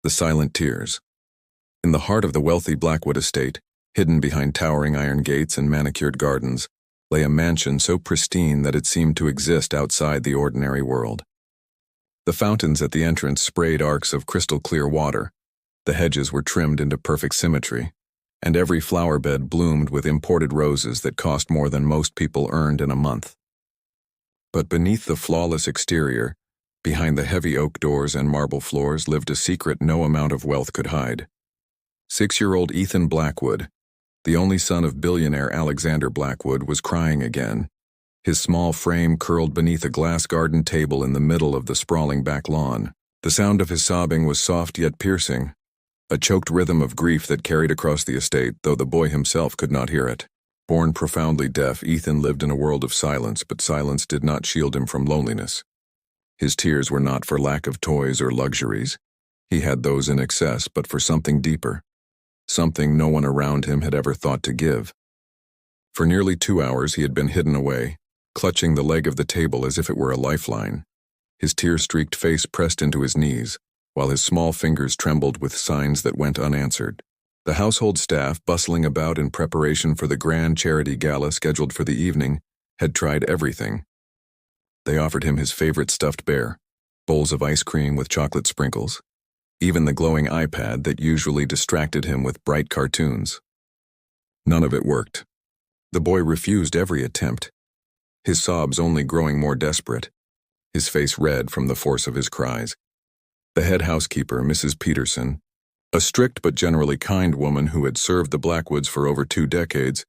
The silent tears. In the heart of the wealthy Blackwood estate, hidden behind towering iron gates and manicured gardens, lay a mansion so pristine that it seemed to exist outside the ordinary world. The fountains at the entrance sprayed arcs of crystal-clear water, the hedges were trimmed into perfect symmetry, and every flower bed bloomed with imported roses that cost more than most people earned in a month. But beneath the flawless exterior, behind the heavy oak doors and marble floors, lived a secret no amount of wealth could hide. 6-year-old Ethan Blackwood, the only son of billionaire Alexander Blackwood, was crying again. His small frame curled beneath a glass garden table in the middle of the sprawling back lawn. The sound of his sobbing was soft yet piercing, a choked rhythm of grief that carried across the estate, though the boy himself could not hear it. Born profoundly deaf, Ethan lived in a world of silence, but silence did not shield him from loneliness. His tears were not for lack of toys or luxuries. He had those in excess, but for something deeper, something no one around him had ever thought to give. For nearly 2 hours he had been hidden away, clutching the leg of the table as if it were a lifeline. His tear-streaked face pressed into his knees, while his small fingers trembled with signs that went unanswered. The household staff, bustling about in preparation for the grand charity gala scheduled for the evening, had tried everything. They offered him his favorite stuffed bear, bowls of ice cream with chocolate sprinkles, even the glowing iPad that usually distracted him with bright cartoons. None of it worked. The boy refused every attempt, his sobs only growing more desperate, his face red from the force of his cries. The head housekeeper, Mrs. Peterson, a strict but generally kind woman who had served the Blackwoods for over 2 decades,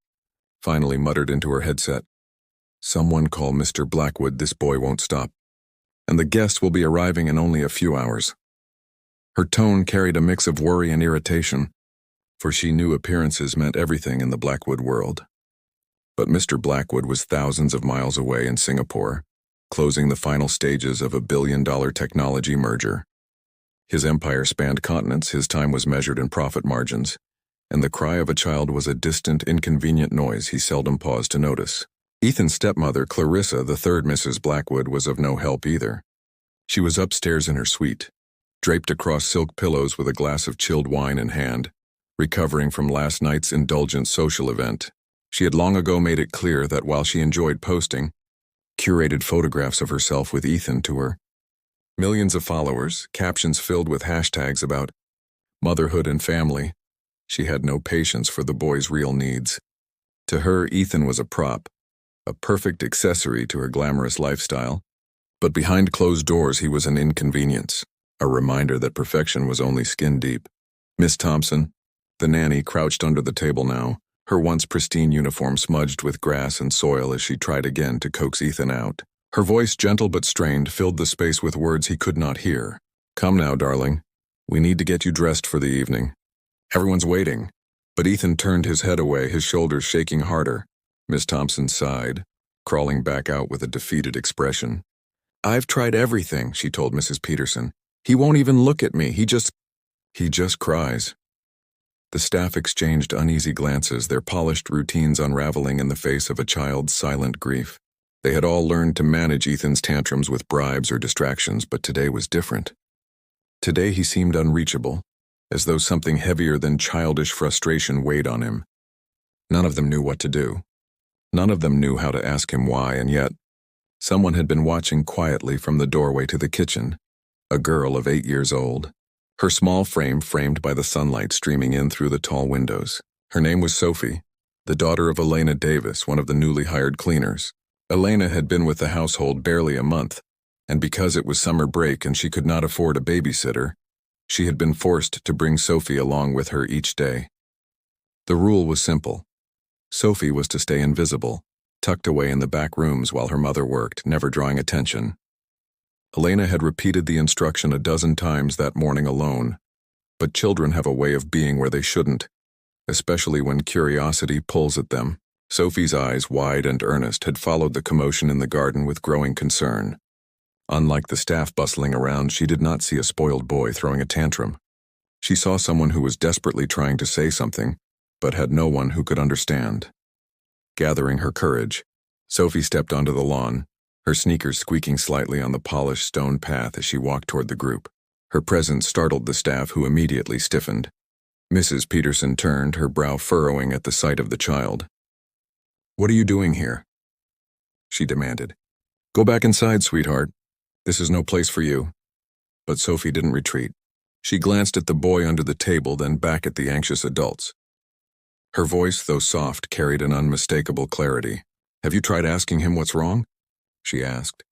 finally muttered into her headset, "Someone call Mr. Blackwood, this boy won't stop. And the guests will be arriving in only a few hours." Her tone carried a mix of worry and irritation, for she knew appearances meant everything in the Blackwood world. But Mr. Blackwood was thousands of miles away in Singapore, closing the final stages of a billion-dollar technology merger. His empire spanned continents, his time was measured in profit margins, and the cry of a child was a distant, inconvenient noise he seldom paused to notice. Ethan's stepmother, Clarissa, the third Mrs. Blackwood, was of no help either. She was upstairs in her suite, draped across silk pillows with a glass of chilled wine in hand, recovering from last night's indulgent social event. She had long ago made it clear that while she enjoyed posting curated photographs of herself with Ethan to her millions of followers, captions filled with hashtags about motherhood and family, she had no patience for the boy's real needs. To her, Ethan was a prop, a perfect accessory to her glamorous lifestyle, but behind closed doors he was an inconvenience, a reminder that perfection was only skin deep. Miss Thompson, the nanny, crouched under the table now, her once pristine uniform smudged with grass and soil as she tried again to coax Ethan out. Her voice, gentle but strained, filled the space with words he could not hear. "Come now, darling. We need to get you dressed for the evening. Everyone's waiting." But Ethan turned his head away, his shoulders shaking harder. Miss Thompson sighed, crawling back out with a defeated expression. "I've tried everything," she told Mrs. Peterson. "He won't even look at me. He just cries." The staff exchanged uneasy glances, their polished routines unraveling in the face of a child's silent grief. They had all learned to manage Ethan's tantrums with bribes or distractions, but today was different. Today he seemed unreachable, as though something heavier than childish frustration weighed on him. None of them knew what to do. None of them knew how to ask him why, and yet someone had been watching quietly from the doorway to the kitchen, a girl of 8 years old, her small frame framed by the sunlight streaming in through the tall windows. Her name was Sophie, the daughter of Elena Davis, one of the newly hired cleaners. Elena had been with the household barely a month, and because it was summer break and she could not afford a babysitter, she had been forced to bring Sophie along with her each day. The rule was simple. Sophie was to stay invisible, tucked away in the back rooms while her mother worked, never drawing attention. Elena had repeated the instruction a dozen times that morning alone, but children have a way of being where they shouldn't, especially when curiosity pulls at them. Sophie's eyes, wide and earnest, had followed the commotion in the garden with growing concern. Unlike the staff bustling around, she did not see a spoiled boy throwing a tantrum. She saw someone who was desperately trying to say something, but had no one who could understand. Gathering her courage, Sophie stepped onto the lawn, her sneakers squeaking slightly on the polished stone path as she walked toward the group. Her presence startled the staff, who immediately stiffened. Mrs. Peterson turned, her brow furrowing at the sight of the child. "What are you doing here?" she demanded. "Go back inside, sweetheart. This is no place for you." But Sophie didn't retreat. She glanced at the boy under the table, then back at the anxious adults. Her voice, though soft, carried an unmistakable clarity. "Have you tried asking him what's wrong?" she asked.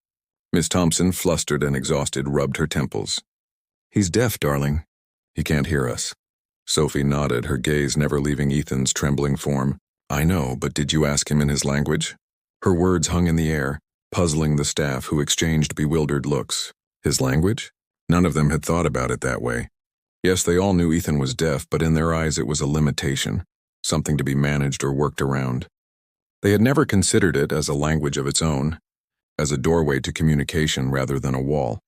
Miss Thompson, flustered and exhausted, rubbed her temples. "He's deaf, darling. He can't hear us." Sophie nodded, her gaze never leaving Ethan's trembling form. "I know, but did you ask him in his language?" Her words hung in the air, puzzling the staff, who exchanged bewildered looks. His language? None of them had thought about it that way. Yes, they all knew Ethan was deaf, but in their eyes it was a limitation, something to be managed or worked around. They had never considered it as a language of its own, as a doorway to communication rather than a wall.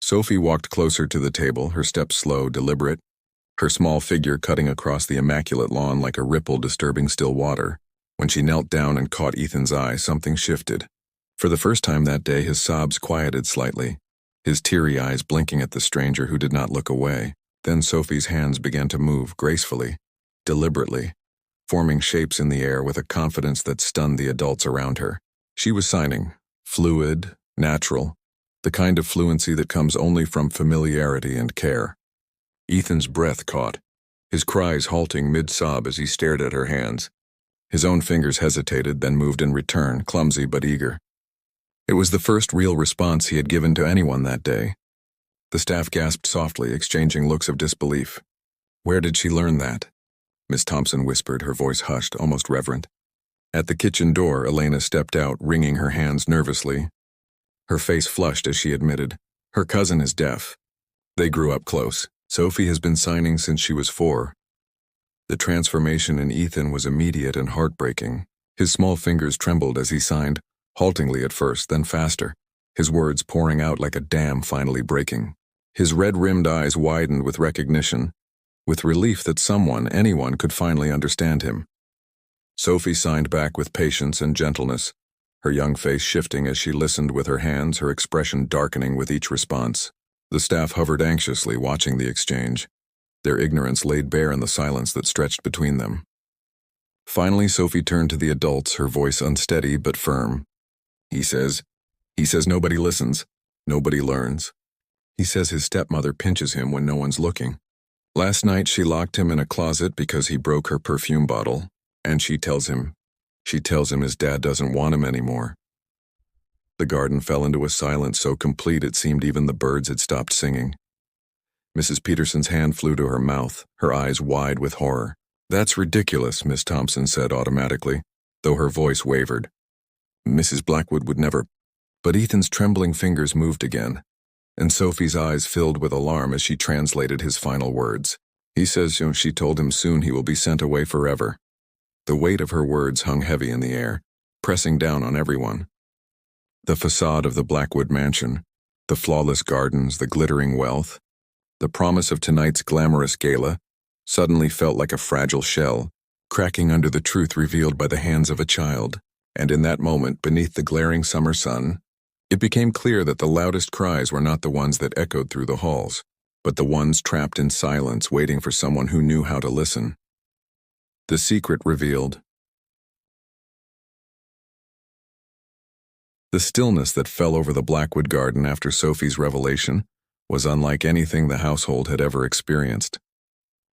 Sophie walked closer to the table, her steps slow, deliberate, her small figure cutting across the immaculate lawn like a ripple disturbing still water. When she knelt down and caught Ethan's eye, something shifted. For the first time that day, his sobs quieted slightly, his teary eyes blinking at the stranger who did not look away. Then Sophie's hands began to move gracefully, deliberately, forming shapes in the air with a confidence that stunned the adults around her. She was signing, fluid, natural, the kind of fluency that comes only from familiarity and care. Ethan's breath caught, his cries halting mid-sob as he stared at her hands. His own fingers hesitated, then moved in return, clumsy but eager. It was the first real response he had given to anyone that day. The staff gasped softly, exchanging looks of disbelief. "Where did she learn that?" Miss Thompson whispered, her voice hushed, almost reverent. At the kitchen door, Elena stepped out, wringing her hands nervously. Her face flushed as she admitted, "Her cousin is deaf. They grew up close. Sophie has been signing since she was 4. The transformation in Ethan was immediate and heartbreaking. His small fingers trembled as he signed, haltingly at first, then faster, his words pouring out like a dam finally breaking. His red-rimmed eyes widened with recognition, with relief that someone, anyone, could finally understand him. Sophie signed back with patience and gentleness, her young face shifting as she listened with her hands, her expression darkening with each response. The staff hovered anxiously, watching the exchange, their ignorance laid bare in the silence that stretched between them. Finally, Sophie turned to the adults, her voice unsteady but firm. He says nobody listens, nobody learns. He says his stepmother pinches him when no one's looking. Last night she locked him in a closet because he broke her perfume bottle, and she tells him his dad doesn't want him anymore." The garden fell into a silence so complete it seemed even the birds had stopped singing. Mrs. Peterson's hand flew to her mouth, her eyes wide with horror. "That's ridiculous," Miss Thompson said automatically, though her voice wavered. "Mrs. Blackwood would never—" But Ethan's trembling fingers moved again, and Sophie's eyes filled with alarm as she translated his final words. "He says she told him soon he will be sent away forever." The weight of her words hung heavy in the air, pressing down on everyone. The facade of the Blackwood mansion, the flawless gardens, the glittering wealth, the promise of tonight's glamorous gala, suddenly felt like a fragile shell, cracking under the truth revealed by the hands of a child. And in that moment, beneath the glaring summer sun, it became clear that the loudest cries were not the ones that echoed through the halls, but the ones trapped in silence, waiting for someone who knew how to listen. The secret revealed. The stillness that fell over the Blackwood garden after Sophie's revelation was unlike anything the household had ever experienced.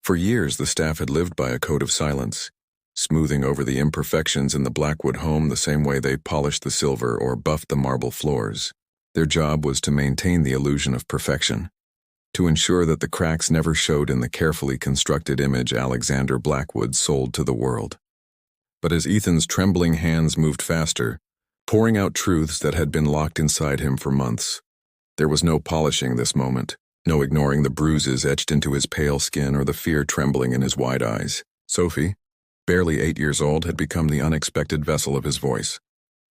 For years, the staff had lived by a code of silence, smoothing over the imperfections in the Blackwood home the same way they polished the silver or buffed the marble floors. Their job was to maintain the illusion of perfection, to ensure that the cracks never showed in the carefully constructed image Alexander Blackwood sold to the world. But as Ethan's trembling hands moved faster, pouring out truths that had been locked inside him for months, there was no polishing this moment, no ignoring the bruises etched into his pale skin or the fear trembling in his wide eyes. Sophie, barely 8 years old, had become the unexpected vessel of his voice,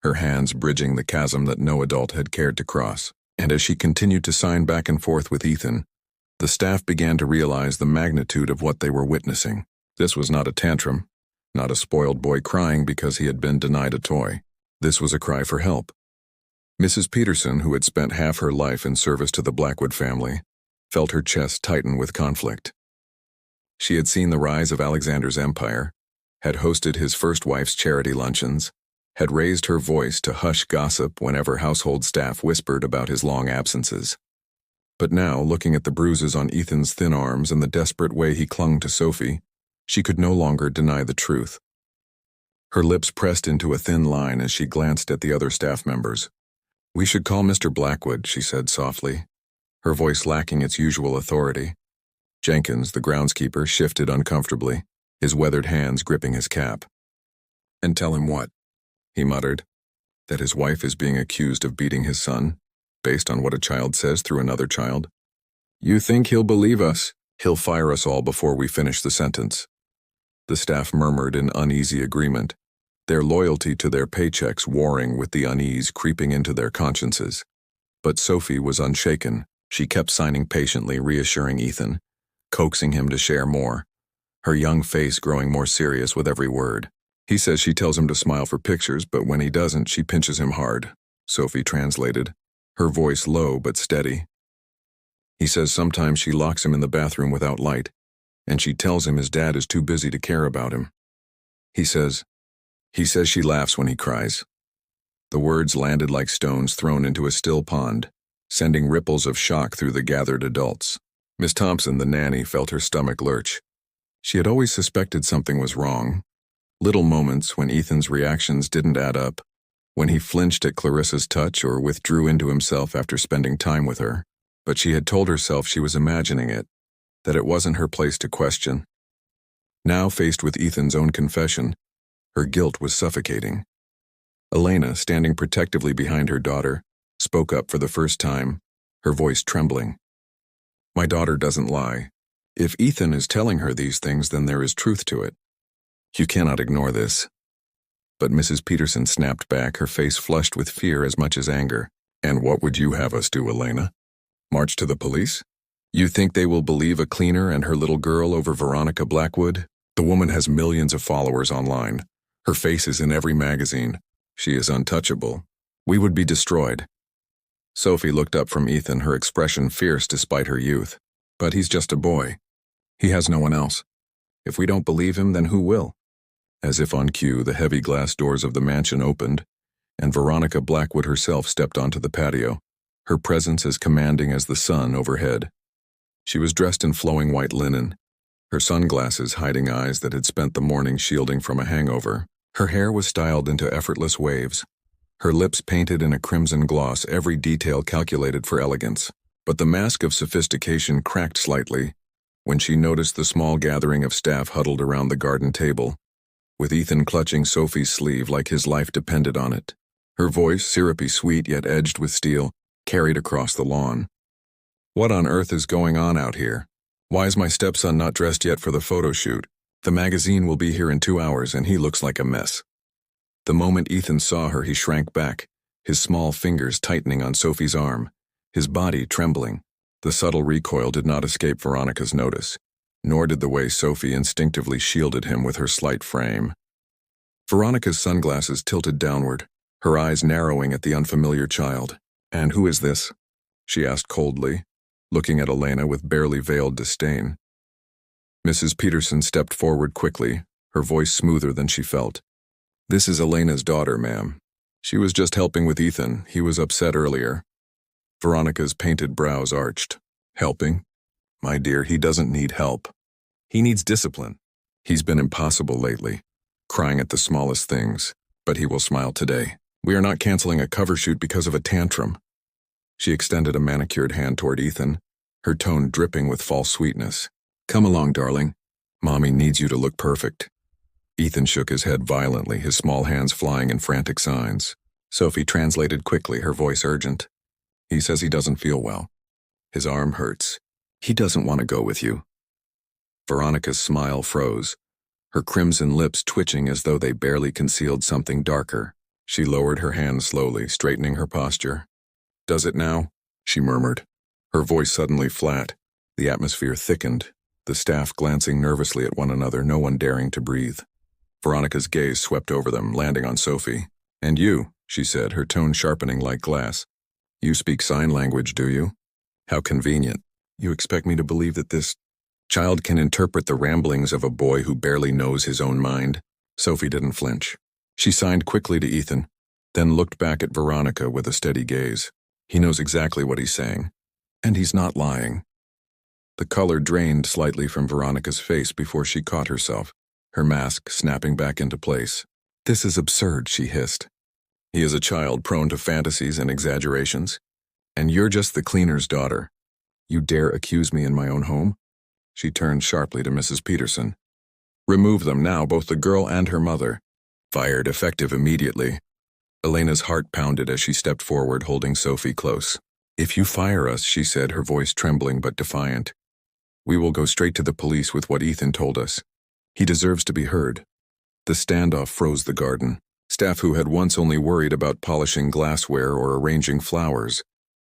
her hands bridging the chasm that no adult had cared to cross. And as she continued to sign back and forth with Ethan, the staff began to realize the magnitude of what they were witnessing. This was not a tantrum, not a spoiled boy crying because he had been denied a toy. This was a cry for help. Mrs. Peterson, who had spent half her life in service to the Blackwood family, felt her chest tighten with conflict. She had seen the rise of Alexander's empire, had hosted his first wife's charity luncheons, had raised her voice to hush gossip whenever household staff whispered about his long absences. But now, looking at the bruises on Ethan's thin arms and the desperate way he clung to Sophie, she could no longer deny the truth. Her lips pressed into a thin line as she glanced at the other staff members. "We should call Mr. Blackwood," she said softly, her voice lacking its usual authority. Jenkins, the groundskeeper, shifted uncomfortably, his weathered hands gripping his cap. "And tell him what?" he muttered. "That his wife is being accused of beating his son, based on what a child says through another child? You think he'll believe us? He'll fire us all before we finish the sentence." The staff murmured in uneasy agreement, their loyalty to their paychecks warring with the unease creeping into their consciences. But Sophie was unshaken. She kept signing patiently, reassuring Ethan, coaxing him to share more, her young face growing more serious with every word. "He says she tells him to smile for pictures, but when he doesn't, she pinches him hard," Sophie translated, her voice low but steady. "He says sometimes she locks him in the bathroom without light, and she tells him his dad is too busy to care about him. He says she laughs when he cries." The words landed like stones thrown into a still pond, sending ripples of shock through the gathered adults. Miss Thompson, the nanny, felt her stomach lurch. She had always suspected something was wrong. Little moments when Ethan's reactions didn't add up, when he flinched at Clarissa's touch or withdrew into himself after spending time with her. But she had told herself she was imagining it, that it wasn't her place to question. Now, faced with Ethan's own confession, her guilt was suffocating. Elena, standing protectively behind her daughter, spoke up for the first time, her voice trembling. "My daughter doesn't lie. If Ethan is telling her these things, then there is truth to it. You cannot ignore this." But Mrs. Peterson snapped back, her face flushed with fear as much as anger. "And what would you have us do, Elena? March to the police? You think they will believe a cleaner and her little girl over Veronica Blackwood? The woman has millions of followers online. Her face is in every magazine. She is untouchable. We would be destroyed." Sophie looked up from Ethan, her expression fierce despite her youth. "But he's just a boy. He has no one else. If we don't believe him, then who will?" As if on cue, the heavy glass doors of the mansion opened, and Veronica Blackwood herself stepped onto the patio, her presence as commanding as the sun overhead. She was dressed in flowing white linen, her sunglasses hiding eyes that had spent the morning shielding from a hangover. Her hair was styled into effortless waves, her lips painted in a crimson gloss, every detail calculated for elegance. But the mask of sophistication cracked slightly when she noticed the small gathering of staff huddled around the garden table, with Ethan clutching Sophie's sleeve like his life depended on it. Her voice, syrupy sweet yet edged with steel, carried across the lawn. "What on earth is going on out here? Why is my stepson not dressed yet for the photo shoot? The magazine will be here in 2 hours and he looks like a mess." The moment Ethan saw her, he shrank back, his small fingers tightening on Sophie's arm, his body trembling. The subtle recoil did not escape Veronica's notice, nor did the way Sophie instinctively shielded him with her slight frame. Veronica's sunglasses tilted downward, her eyes narrowing at the unfamiliar child. "And who is this?" she asked coldly, looking at Elena with barely veiled disdain. Mrs. Peterson stepped forward quickly, her voice smoother than she felt. "This is Elena's daughter, ma'am. She was just helping with Ethan. He was upset earlier." Veronica's painted brows arched. "Helping? My dear, he doesn't need help. He needs discipline. He's been impossible lately, crying at the smallest things, but he will smile today. We are not canceling a cover shoot because of a tantrum." She extended a manicured hand toward Ethan, her tone dripping with false sweetness. "Come along, darling. Mommy needs you to look perfect." Ethan shook his head violently, his small hands flying in frantic signs. Sophie translated quickly, her voice urgent. "He says he doesn't feel well. His arm hurts. He doesn't want to go with you." Veronica's smile froze, her crimson lips twitching as though they barely concealed something darker. She lowered her hand slowly, straightening her posture. "Does it now?" she murmured, her voice suddenly flat. The atmosphere thickened, the staff glancing nervously at one another, no one daring to breathe. Veronica's gaze swept over them, landing on Sophie. "And you," she said, her tone sharpening like glass. "You speak sign language, do you? How convenient." You expect me to believe that this child can interpret the ramblings of a boy who barely knows his own mind? Sophie didn't flinch. She signed quickly to Ethan, then looked back at Veronica with a steady gaze. He knows exactly what he's saying, and he's not lying. The color drained slightly from Veronica's face before she caught herself, her mask snapping back into place. This is absurd, she hissed. He is a child prone to fantasies and exaggerations, and you're just the cleaner's daughter. You dare accuse me in my own home? She turned sharply to Mrs. Peterson. Remove them now, both the girl and her mother. Fired, effective immediately. Elena's heart pounded as she stepped forward, holding Sophie close. If you fire us, she said, her voice trembling but defiant, we will go straight to the police with what Ethan told us. He deserves to be heard. The standoff froze the garden. Staff who had once only worried about polishing glassware or arranging flowers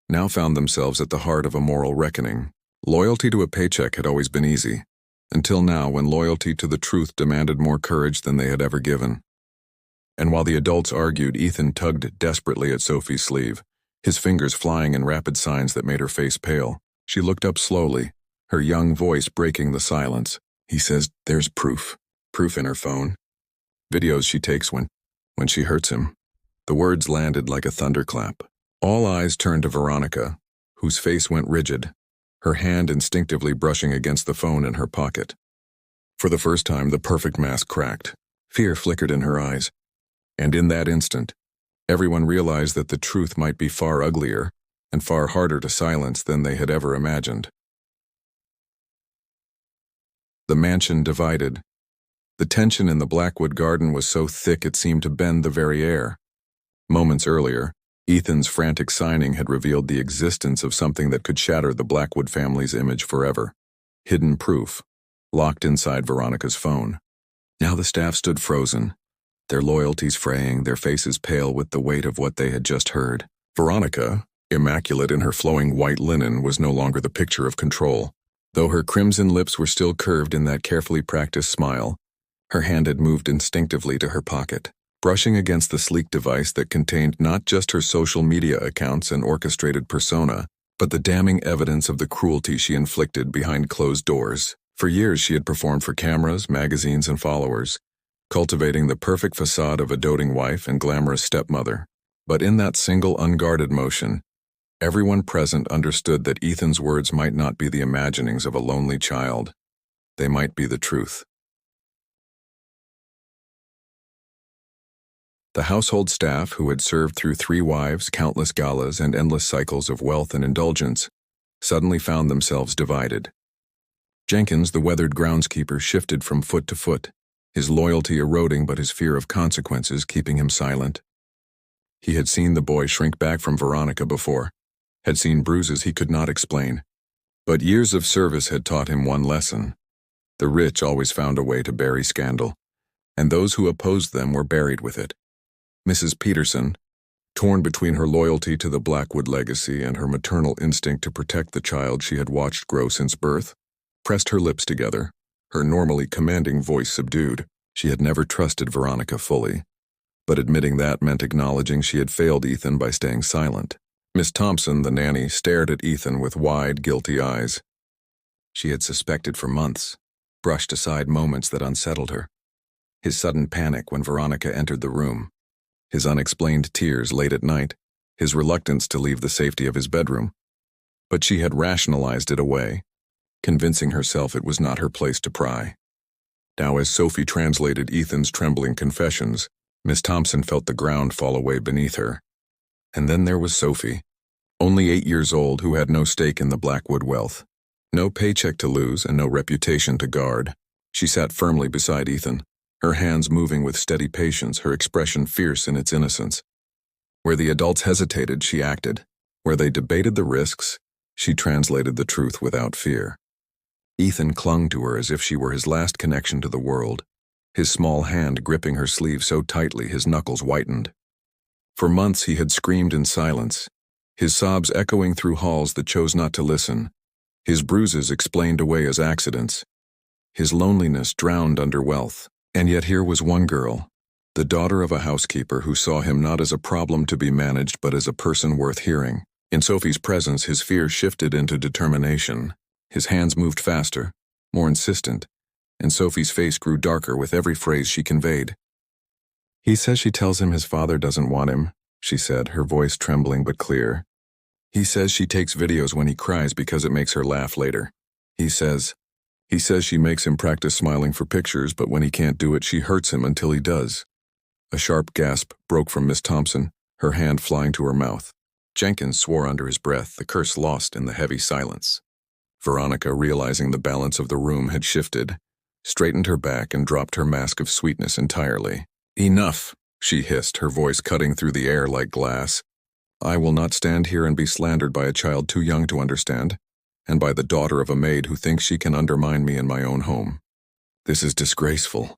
now found themselves at the heart of a moral reckoning. Loyalty to a paycheck had always been easy, until now when loyalty to the truth demanded more courage than they had ever given. And while the adults argued, Ethan tugged desperately at Sophie's sleeve, his fingers flying in rapid signs that made her face pale. She looked up slowly, her young voice breaking the silence. He says there's proof. Proof in her phone. Videos she takes when she hurts him. The words landed like a thunderclap. All eyes turned to Veronica, whose face went rigid, her hand instinctively brushing against the phone in her pocket. For the first time, the perfect mask cracked. Fear flickered in her eyes. And in that instant, everyone realized that the truth might be far uglier and far harder to silence than they had ever imagined. The mansion divided. The tension in the Blackwood garden was so thick it seemed to bend the very air. Moments earlier, Ethan's frantic signing had revealed the existence of something that could shatter the Blackwood family's image forever. Hidden proof, locked inside Veronica's phone. Now the staff stood frozen, their loyalties fraying, their faces pale with the weight of what they had just heard. Veronica, immaculate in her flowing white linen, was no longer the picture of control. Though her crimson lips were still curved in that carefully practiced smile, her hand had moved instinctively to her pocket, brushing against the sleek device that contained not just her social media accounts and orchestrated persona, but the damning evidence of the cruelty she inflicted behind closed doors. For years she had performed for cameras, magazines, and followers, cultivating the perfect facade of a doting wife and glamorous stepmother. But in that single unguarded motion, everyone present understood that Ethan's words might not be the imaginings of a lonely child. They might be the truth. The household staff, who had served through 3 wives, countless galas, and endless cycles of wealth and indulgence, suddenly found themselves divided. Jenkins, the weathered groundskeeper, shifted from foot to foot, his loyalty eroding but his fear of consequences keeping him silent. He had seen the boy shrink back from Veronica before, had seen bruises he could not explain. But years of service had taught him one lesson. The rich always found a way to bury scandal, and those who opposed them were buried with it. Mrs. Peterson, torn between her loyalty to the Blackwood legacy and her maternal instinct to protect the child she had watched grow since birth, pressed her lips together, her normally commanding voice subdued. She had never trusted Veronica fully, but admitting that meant acknowledging she had failed Ethan by staying silent. Miss Thompson, the nanny, stared at Ethan with wide, guilty eyes. She had suspected for months, brushed aside moments that unsettled her. His sudden panic when Veronica entered the room, his unexplained tears late at night, his reluctance to leave the safety of his bedroom. But she had rationalized it away, convincing herself it was not her place to pry. Now, as Sophie translated Ethan's trembling confessions, Miss Thompson felt the ground fall away beneath her. And then there was Sophie, only 8 years old, who had no stake in the Blackwood wealth, no paycheck to lose and no reputation to guard. She sat firmly beside Ethan, her hands moving with steady patience, her expression fierce in its innocence. Where the adults hesitated, she acted. Where they debated the risks, she translated the truth without fear. Ethan clung to her as if she were his last connection to the world, his small hand gripping her sleeve so tightly his knuckles whitened. For months he had screamed in silence, his sobs echoing through halls that chose not to listen, his bruises explained away as accidents, his loneliness drowned under wealth. And yet here was one girl, the daughter of a housekeeper, who saw him not as a problem to be managed but as a person worth hearing. In Sophie's presence, his fear shifted into determination. His hands moved faster, more insistent, and Sophie's face grew darker with every phrase she conveyed. "He says she tells him his father doesn't want him," she said, her voice trembling but clear. "He says she takes videos when he cries because it makes her laugh later. He says she makes him practice smiling for pictures, but when he can't do it, she hurts him until he does." A sharp gasp broke from Miss Thompson, her hand flying to her mouth. Jenkins swore under his breath, the curse lost in the heavy silence. Veronica, realizing the balance of the room had shifted, straightened her back and dropped her mask of sweetness entirely. "Enough," she hissed, her voice cutting through the air like glass. "I will not stand here and be slandered by a child too young to understand, and by the daughter of a maid who thinks she can undermine me in my own home. This is disgraceful."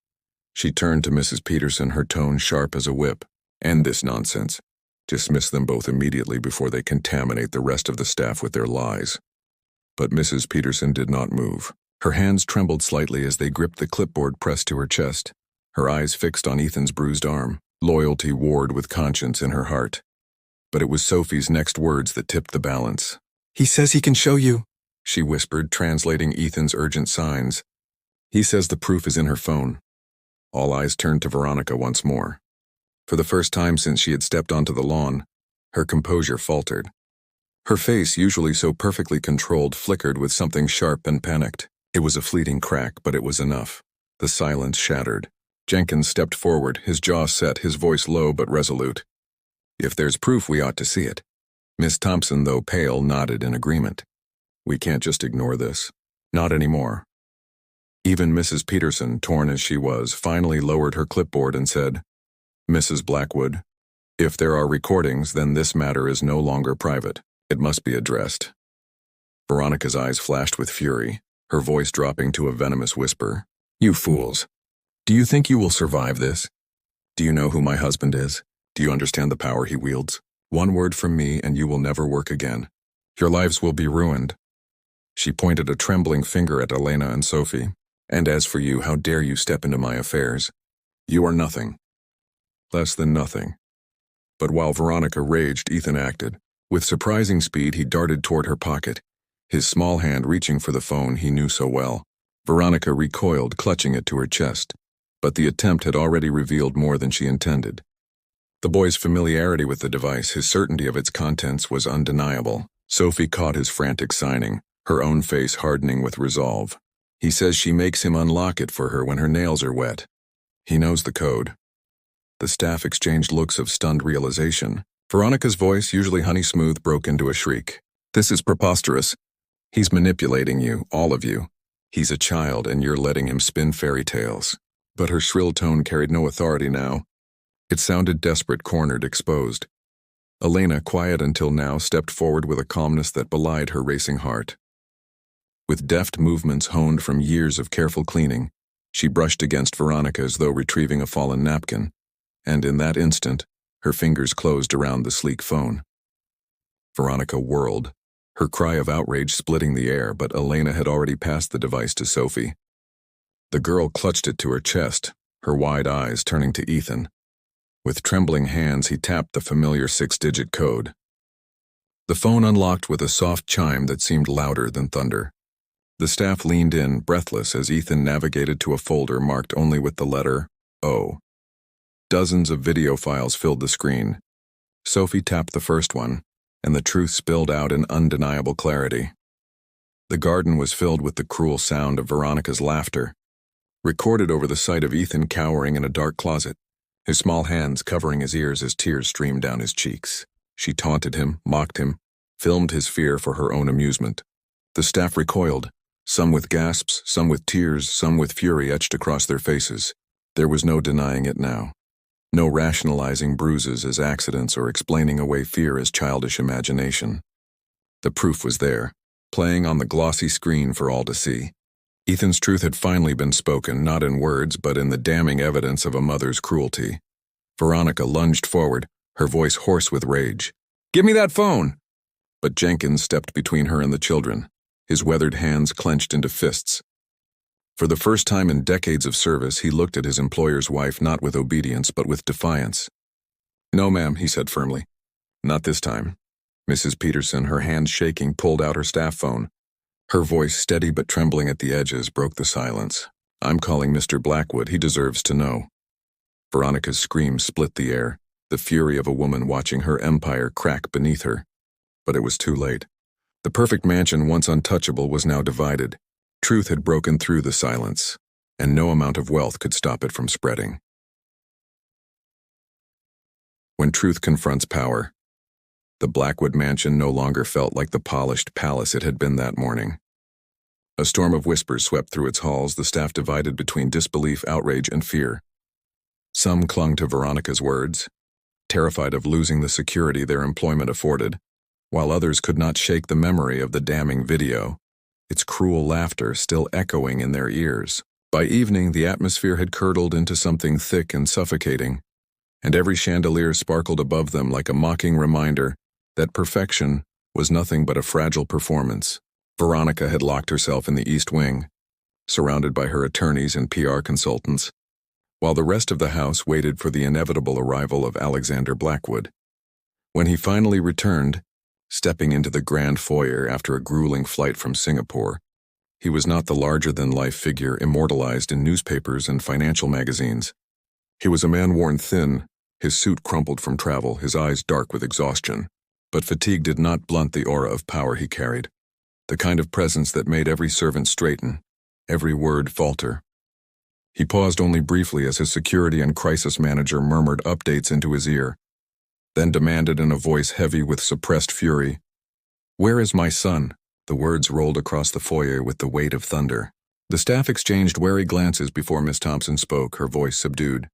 She turned to Mrs. Peterson, her tone sharp as a whip. "End this nonsense. Dismiss them both immediately before they contaminate the rest of the staff with their lies." But Mrs. Peterson did not move. Her hands trembled slightly as they gripped the clipboard pressed to her chest, her eyes fixed on Ethan's bruised arm. Loyalty warred with conscience in her heart. But it was Sophie's next words that tipped the balance. "He says he can show you," she whispered, translating Ethan's urgent signs. "He says the proof is in her phone." All eyes turned to Veronica once more. For the first time since she had stepped onto the lawn, her composure faltered. Her face, usually so perfectly controlled, flickered with something sharp and panicked. It was a fleeting crack, but it was enough. The silence shattered. Jenkins stepped forward, his jaw set, his voice low but resolute. "If there's proof, we ought to see it." Miss Thompson, though pale, nodded in agreement. "We can't just ignore this. Not anymore." Even Mrs. Peterson, torn as she was, finally lowered her clipboard and said, "Mrs. Blackwood, if there are recordings, then this matter is no longer private. It must be addressed." Veronica's eyes flashed with fury, her voice dropping to a venomous whisper. "You fools! Do you think you will survive this? Do you know who my husband is? Do you understand the power he wields? One word from me and you will never work again. Your lives will be ruined." She pointed a trembling finger at Elena and Sophie. "And as for you, how dare you step into my affairs? You are nothing. Less than nothing." But while Veronica raged, Ethan acted. With surprising speed, he darted toward her pocket, his small hand reaching for the phone he knew so well. Veronica recoiled, clutching it to her chest. But the attempt had already revealed more than she intended. The boy's familiarity with the device, his certainty of its contents, was undeniable. Sophie caught his frantic signing, her own face hardening with resolve. "He says she makes him unlock it for her when her nails are wet. He knows the code." The staff exchanged looks of stunned realization. Veronica's voice, usually honey-smooth, broke into a shriek. "This is preposterous. He's manipulating you, all of you. He's a child, and you're letting him spin fairy tales." But her shrill tone carried no authority now. It sounded desperate, cornered, exposed. Elena, quiet until now, stepped forward with a calmness that belied her racing heart. With deft movements honed from years of careful cleaning, she brushed against Veronica as though retrieving a fallen napkin, and in that instant, her fingers closed around the sleek phone. Veronica whirled, her cry of outrage splitting the air, but Elena had already passed the device to Sophie. The girl clutched it to her chest, her wide eyes turning to Ethan. With trembling hands, he tapped the familiar 6-digit code. The phone unlocked with a soft chime that seemed louder than thunder. The staff leaned in, breathless, as Ethan navigated to a folder marked only with the letter O. Dozens of video files filled the screen. Sophie tapped the first one, and the truth spilled out in undeniable clarity. The garden was filled with the cruel sound of Veronica's laughter, recorded over the sight of Ethan cowering in a dark closet, his small hands covering his ears as tears streamed down his cheeks. She taunted him, mocked him, filmed his fear for her own amusement. The staff recoiled, some with gasps, some with tears, some with fury etched across their faces. There was no denying it now. No rationalizing bruises as accidents or explaining away fear as childish imagination. The proof was there, playing on the glossy screen for all to see. Ethan's truth had finally been spoken, not in words, but in the damning evidence of a mother's cruelty. Veronica lunged forward, her voice hoarse with rage. "Give me that phone!" But Jenkins stepped between her and the children, his weathered hands clenched into fists. For the first time in decades of service, he looked at his employer's wife not with obedience but with defiance. "No, ma'am," he said firmly. "Not this time. Mrs. Peterson, her hands shaking, pulled out her staff phone. Her voice, steady but trembling at the edges, broke the silence. "I'm calling Mr. Blackwood. He deserves to know." Veronica's scream split the air, the fury of a woman watching her empire crack beneath her. But it was too late. The perfect mansion, once untouchable, was now divided. Truth had broken through the silence, and no amount of wealth could stop it from spreading. When truth confronts power, the Blackwood mansion no longer felt like the polished palace it had been that morning. A storm of whispers swept through its halls, the staff divided between disbelief, outrage, and fear. Some clung to Veronica's words, terrified of losing the security their employment afforded, while others could not shake the memory of the damning video, its cruel laughter still echoing in their ears. By evening, the atmosphere had curdled into something thick and suffocating, and every chandelier sparkled above them like a mocking reminder that perfection was nothing but a fragile performance. Veronica had locked herself in the East Wing, surrounded by her attorneys and PR consultants, while the rest of the house waited for the inevitable arrival of Alexander Blackwood. When he finally returned, stepping into the grand foyer after a grueling flight from Singapore, he was not the larger-than-life figure immortalized in newspapers and financial magazines. He was a man worn thin, his suit crumpled from travel, his eyes dark with exhaustion. But fatigue did not blunt the aura of power he carried, the kind of presence that made every servant straighten, every word falter. He paused only briefly as his security and crisis manager murmured updates into his ear, then demanded in a voice heavy with suppressed fury, "Where is my son?" The words rolled across the foyer with the weight of thunder. The staff exchanged wary glances before Miss Thompson spoke, her voice subdued.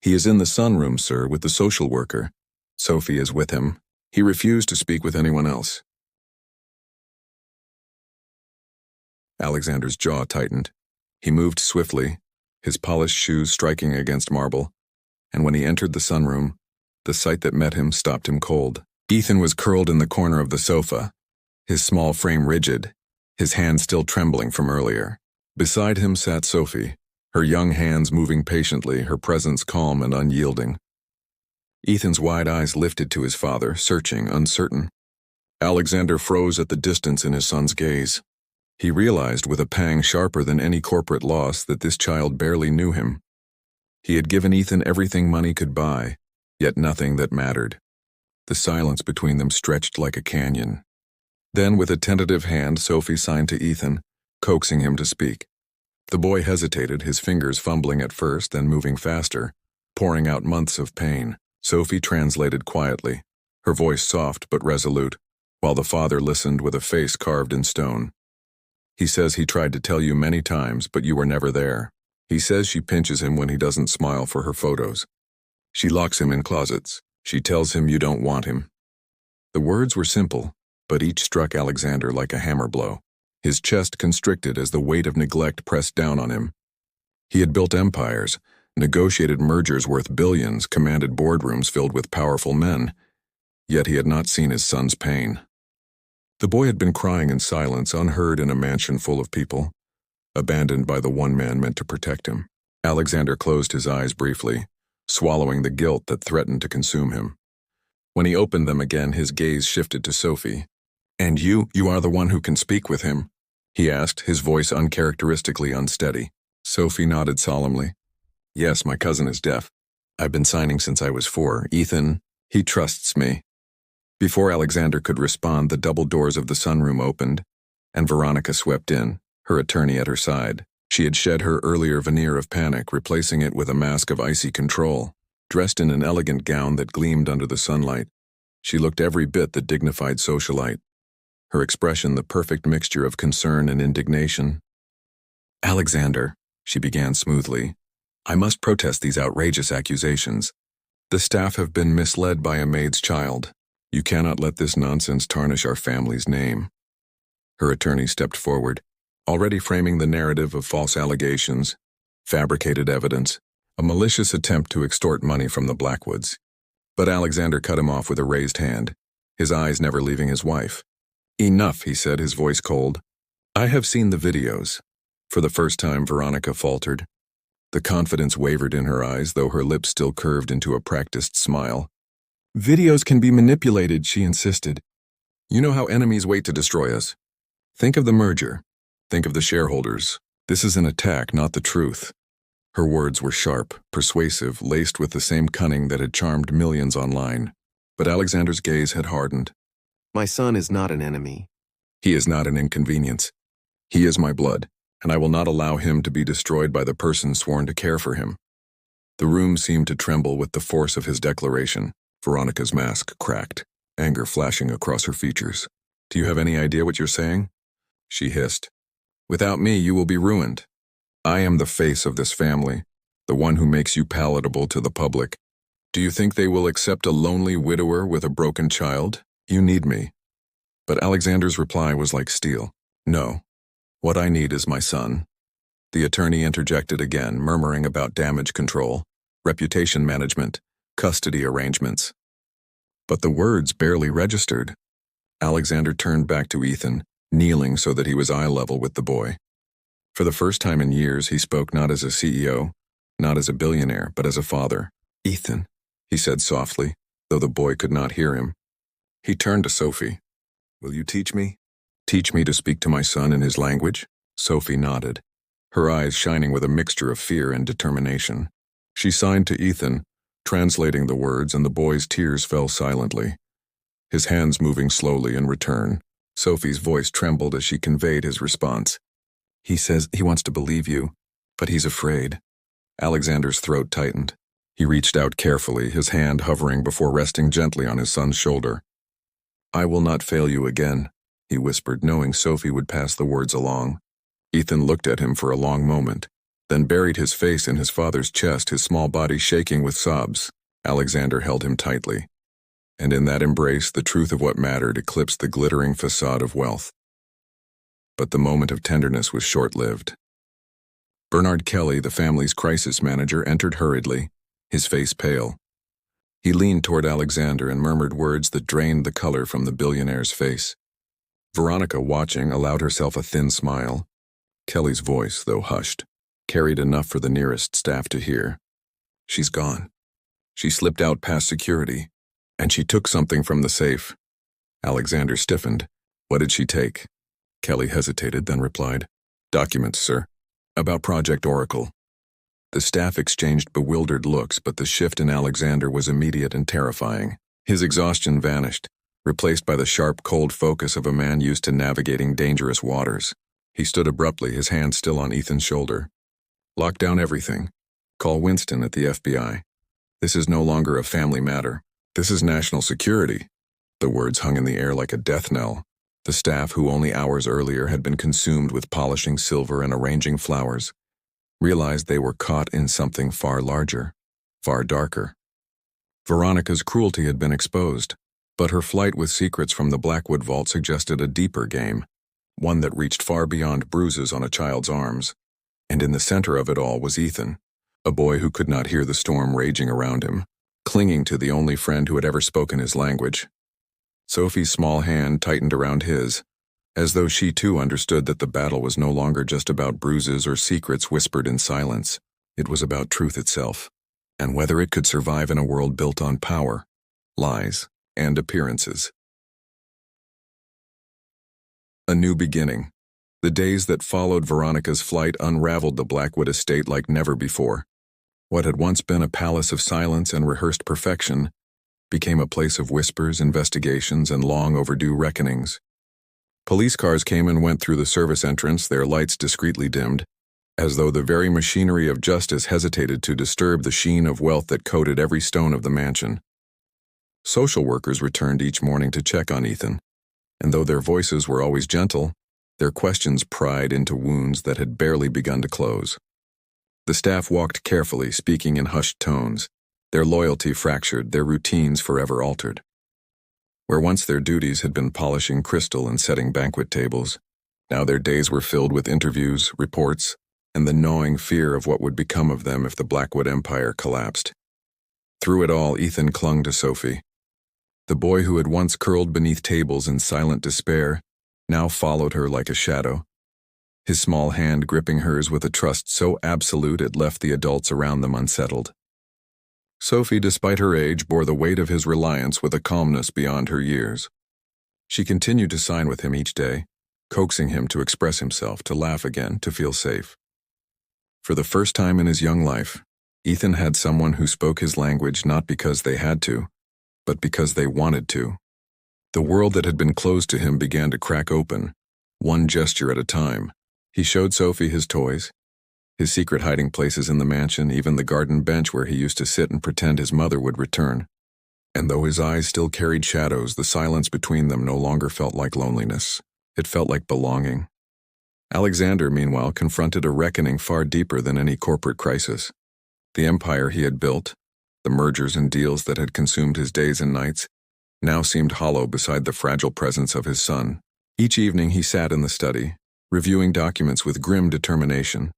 "He is in the sunroom, sir, with the social worker. Sophie is with him. He refused to speak with anyone else." Alexander's jaw tightened. He moved swiftly, his polished shoes striking against marble, and when he entered the sunroom, the sight that met him stopped him cold. Ethan was curled in the corner of the sofa, his small frame rigid, his hands still trembling from earlier. Beside him sat Sophie, her young hands moving patiently, her presence calm and unyielding. Ethan's wide eyes lifted to his father, searching, uncertain. Alexander froze at the distance in his son's gaze. He realized with a pang sharper than any corporate loss that this child barely knew him. He had given Ethan everything money could buy, yet nothing that mattered. The silence between them stretched like a canyon. Then, with a tentative hand, Sophie signed to Ethan, coaxing him to speak. The boy hesitated, his fingers fumbling at first, then moving faster, pouring out months of pain. Sophie translated quietly, her voice soft but resolute, while the father listened with a face carved in stone. "He says he tried to tell you many times, but you were never there. He says she pinches him when he doesn't smile for her photos. She locks him in closets. She tells him you don't want him." The words were simple, but each struck Alexander like a hammer blow. His chest constricted as the weight of neglect pressed down on him. He had built empires, negotiated mergers worth billions, commanded boardrooms filled with powerful men, yet he had not seen his son's pain. The boy had been crying in silence, unheard in a mansion full of people, abandoned by the one man meant to protect him. Alexander closed his eyes briefly, swallowing the guilt that threatened to consume him. When he opened them again, his gaze shifted to Sophie. "And you are the one who can speak with him?" he asked, his voice uncharacteristically unsteady. Sophie nodded solemnly. "Yes, my cousin is deaf. I've been signing since I was 4. Ethan, he trusts me." Before Alexander could respond, the double doors of the sunroom opened, and Veronica swept in, her attorney at her side. She had shed her earlier veneer of panic, replacing it with a mask of icy control. Dressed in an elegant gown that gleamed under the sunlight, she looked every bit the dignified socialite, her expression the perfect mixture of concern and indignation. "Alexander," she began smoothly, "I must protest these outrageous accusations. The staff have been misled by a maid's child. You cannot let this nonsense tarnish our family's name." Her attorney stepped forward, already framing the narrative of false allegations, fabricated evidence, a malicious attempt to extort money from the Blackwoods. But Alexander cut him off with a raised hand, his eyes never leaving his wife. "Enough," he said, his voice cold. "I have seen the videos." For the first time, Veronica faltered. The confidence wavered in her eyes, though her lips still curved into a practiced smile. "Videos can be manipulated," she insisted. You know how enemies wait to destroy us. Think of the merger. Think of the shareholders. This is an attack, not the truth. Her words were sharp, persuasive, laced with the same cunning that had charmed millions online. But Alexander's gaze had hardened. My son is not an enemy. He is not an inconvenience. He is my blood, and I will not allow him to be destroyed by the person sworn to care for him. The room seemed to tremble with the force of his declaration. Veronica's mask cracked, anger flashing across her features. Do you have any idea what you're saying? She hissed. Without me, you will be ruined. I am the face of this family, the one who makes you palatable to the public. Do you think they will accept a lonely widower with a broken child? You need me. But Alexander's reply was like steel. No. What I need is my son. The attorney interjected again, murmuring about damage control, reputation management, custody arrangements. But the words barely registered. Alexander turned back to Ethan, kneeling so that he was eye level with the boy. For the first time in years, he spoke not as a CEO, not as a billionaire, but as a father. Ethan, he said softly, though the boy could not hear him. He turned to Sophie. Will you teach me? Teach me to speak to my son in his language? Sophie nodded, her eyes shining with a mixture of fear and determination. She signed to Ethan, translating the words, and the boy's tears fell silently. His hands moving slowly in return, Sophie's voice trembled as she conveyed his response. He says he wants to believe you, but he's afraid. Alexander's throat tightened. He reached out carefully, his hand hovering before resting gently on his son's shoulder. I will not fail you again, he whispered, knowing Sophie would pass the words along. Ethan looked at him for a long moment, then buried his face in his father's chest, his small body shaking with sobs. Alexander held him tightly. And in that embrace, the truth of what mattered eclipsed the glittering facade of wealth. But the moment of tenderness was short-lived. Bernard Kelly, the family's crisis manager, entered hurriedly, his face pale. He leaned toward Alexander and murmured words that drained the color from the billionaire's face. Veronica, watching, allowed herself a thin smile. Kelly's voice, though hushed, carried enough for the nearest staff to hear. She's gone. She slipped out past security, and she took something from the safe. Alexander stiffened. What did she take? Kelly hesitated, then replied, Documents, sir. About Project Oracle. The staff exchanged bewildered looks, but the shift in Alexander was immediate and terrifying. His exhaustion vanished, replaced by the sharp, cold focus of a man used to navigating dangerous waters. He stood abruptly, his hand still on Ethan's shoulder. Lock down everything. Call Winston at the FBI. This is no longer a family matter. This is national security. The words hung in the air like a death knell. The staff, who only hours earlier had been consumed with polishing silver and arranging flowers, realized they were caught in something far larger, far darker. Veronica's cruelty had been exposed, but her flight with secrets from the Blackwood vault suggested a deeper game, one that reached far beyond bruises on a child's arms. And in the center of it all was Ethan, a boy who could not hear the storm raging around him, clinging to the only friend who had ever spoken his language. Sophie's small hand tightened around his, as though she too understood that the battle was no longer just about bruises or secrets whispered in silence. It was about truth itself, and whether it could survive in a world built on power, lies, and appearances. A new beginning. The days that followed Veronica's flight unraveled the Blackwood estate like never before. What had once been a palace of silence and rehearsed perfection became a place of whispers, investigations, and long overdue reckonings. Police cars came and went through the service entrance, their lights discreetly dimmed, as though the very machinery of justice hesitated to disturb the sheen of wealth that coated every stone of the mansion. Social workers returned each morning to check on Ethan, and though their voices were always gentle, their questions pried into wounds that had barely begun to close. The staff walked carefully, speaking in hushed tones, their loyalty fractured, their routines forever altered. Where once their duties had been polishing crystal and setting banquet tables, now their days were filled with interviews, reports, and the gnawing fear of what would become of them if the Blackwood empire collapsed. Through it all, Ethan clung to Sophie. The boy who had once curled beneath tables in silent despair now followed her like a shadow, his small hand gripping hers with a trust so absolute it left the adults around them unsettled. Sophie, despite her age, bore the weight of his reliance with a calmness beyond her years. She continued to sign with him each day, coaxing him to express himself, to laugh again, to feel safe. For the first time in his young life, Ethan had someone who spoke his language not because they had to, but because they wanted to. The world that had been closed to him began to crack open, one gesture at a time. He showed Sophie his toys, his secret hiding places in the mansion, even the garden bench where he used to sit and pretend his mother would return. And though his eyes still carried shadows, the silence between them no longer felt like loneliness. It felt like belonging. Alexander, meanwhile, confronted a reckoning far deeper than any corporate crisis. The empire he had built, the mergers and deals that had consumed his days and nights, now seemed hollow beside the fragile presence of his son. Each evening he sat in the study, reviewing documents with grim determination,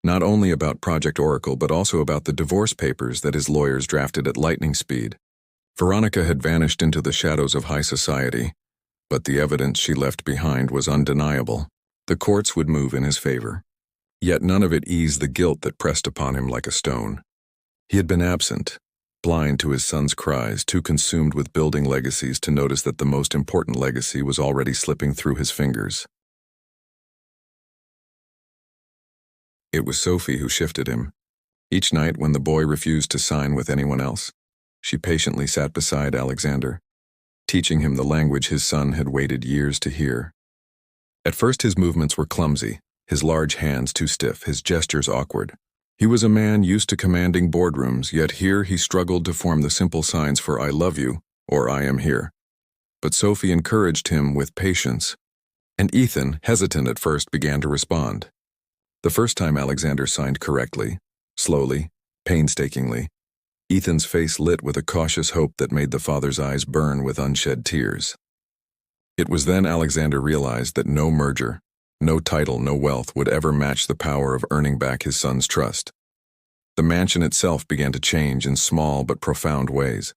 not only about Project Oracle but also about the divorce papers that his lawyers drafted at lightning speed. Veronica had vanished into the shadows of high society, but the evidence she left behind was undeniable. The courts would move in his favor. Yet none of it eased the guilt that pressed upon him like a stone. He had been absent, blind to his son's cries, too consumed with building legacies to notice that the most important legacy was already slipping through his fingers. It was Sophie who shifted him. Each night when the boy refused to sign with anyone else, she patiently sat beside Alexander, teaching him the language his son had waited years to hear. At first his movements were clumsy, his large hands too stiff, his gestures awkward. He was a man used to commanding boardrooms, yet here he struggled to form the simple signs for "I love you" or "I am here." But Sophie encouraged him with patience, and Ethan, hesitant at first, began to respond. The first time Alexander signed correctly, slowly, painstakingly, Ethan's face lit with a cautious hope that made the father's eyes burn with unshed tears. It was then Alexander realized that no merger, no title, no wealth would ever match the power of earning back his son's trust. The mansion itself began to change in small but profound ways.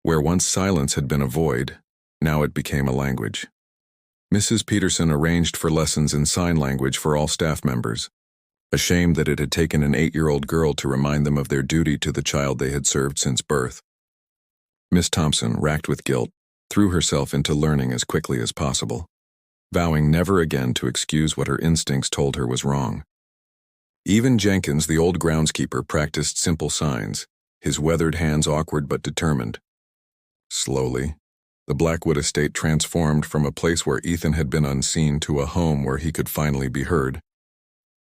Where once silence had been a void, now it became a language. Mrs. Peterson arranged for lessons in sign language for all staff members, ashamed that it had taken an 8-year-old girl to remind them of their duty to the child they had served since birth. Miss Thompson, racked with guilt, threw herself into learning as quickly as possible, vowing never again to excuse what her instincts told her was wrong. Even Jenkins, the old groundskeeper, practiced simple signs, his weathered hands awkward but determined. Slowly, the Blackwood estate transformed from a place where Ethan had been unseen to a home where he could finally be heard.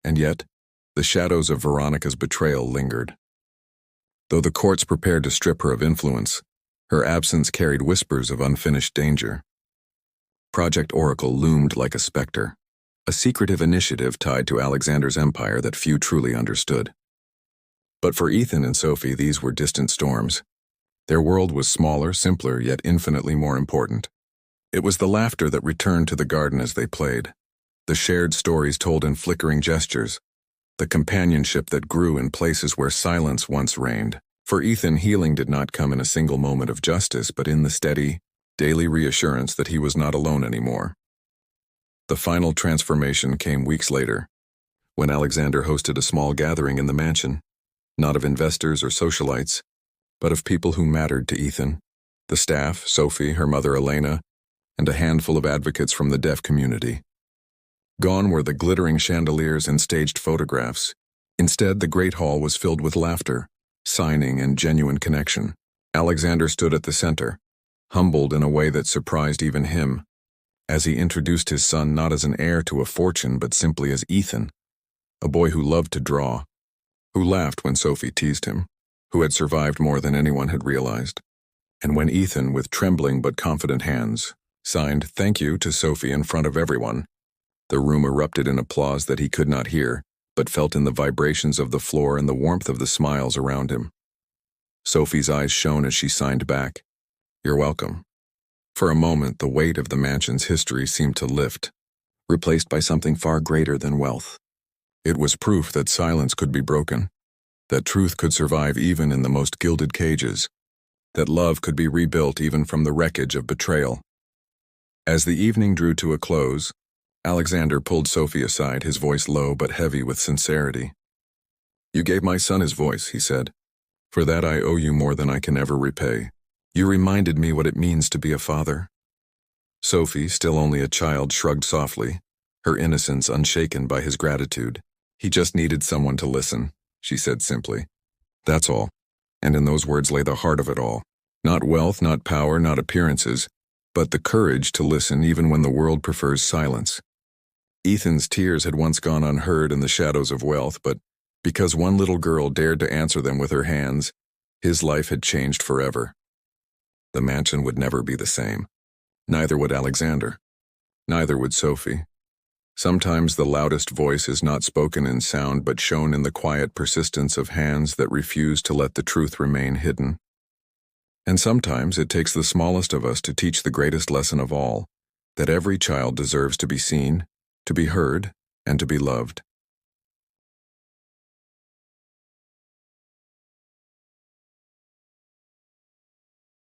And yet, the shadows of Veronica's betrayal lingered. Though the courts prepared to strip her of influence, her absence carried whispers of unfinished danger. Project Oracle loomed like a specter, a secretive initiative tied to Alexander's empire that few truly understood. But for Ethan and Sophie, these were distant storms. Their world was smaller, simpler, yet infinitely more important. It was the laughter that returned to the garden as they played, the shared stories told in flickering gestures, the companionship that grew in places where silence once reigned. For Ethan, healing did not come in a single moment of justice, but in the steady, daily reassurance that he was not alone anymore. The final transformation came weeks later, when Alexander hosted a small gathering in the mansion, not of investors or socialites, but of people who mattered to Ethan, the staff, Sophie, her mother Elena, and a handful of advocates from the deaf community. Gone were the glittering chandeliers and staged photographs. Instead, the great hall was filled with laughter, signing, and genuine connection. Alexander stood at the center, humbled in a way that surprised even him, as he introduced his son not as an heir to a fortune but simply as Ethan, a boy who loved to draw, who laughed when Sophie teased him, who had survived more than anyone had realized. And when Ethan, with trembling but confident hands, signed "Thank you" to Sophie in front of everyone, the room erupted in applause that he could not hear, but felt in the vibrations of the floor and the warmth of the smiles around him. Sophie's eyes shone as she signed back, "You're welcome." For a moment, the weight of the mansion's history seemed to lift, replaced by something far greater than wealth. It was proof that silence could be broken, that truth could survive even in the most gilded cages, that love could be rebuilt even from the wreckage of betrayal. As the evening drew to a close, Alexander pulled Sophie aside, his voice low but heavy with sincerity. "You gave my son his voice," he said. "For that I owe you more than I can ever repay. You reminded me what it means to be a father." Sophie, still only a child, shrugged softly, her innocence unshaken by his gratitude. He just needed someone to listen, she said simply. That's all. And in those words lay the heart of it all. Not wealth, not power, not appearances, but the courage to listen even when the world prefers silence. Ethan's tears had once gone unheard in the shadows of wealth, but because one little girl dared to answer them with her hands, his life had changed forever. The mansion would never be the same. Neither would Alexander. Neither would Sophie. Sometimes the loudest voice is not spoken in sound but shown in the quiet persistence of hands that refuse to let the truth remain hidden. And sometimes it takes the smallest of us to teach the greatest lesson of all, that every child deserves to be seen, to be heard, and to be loved.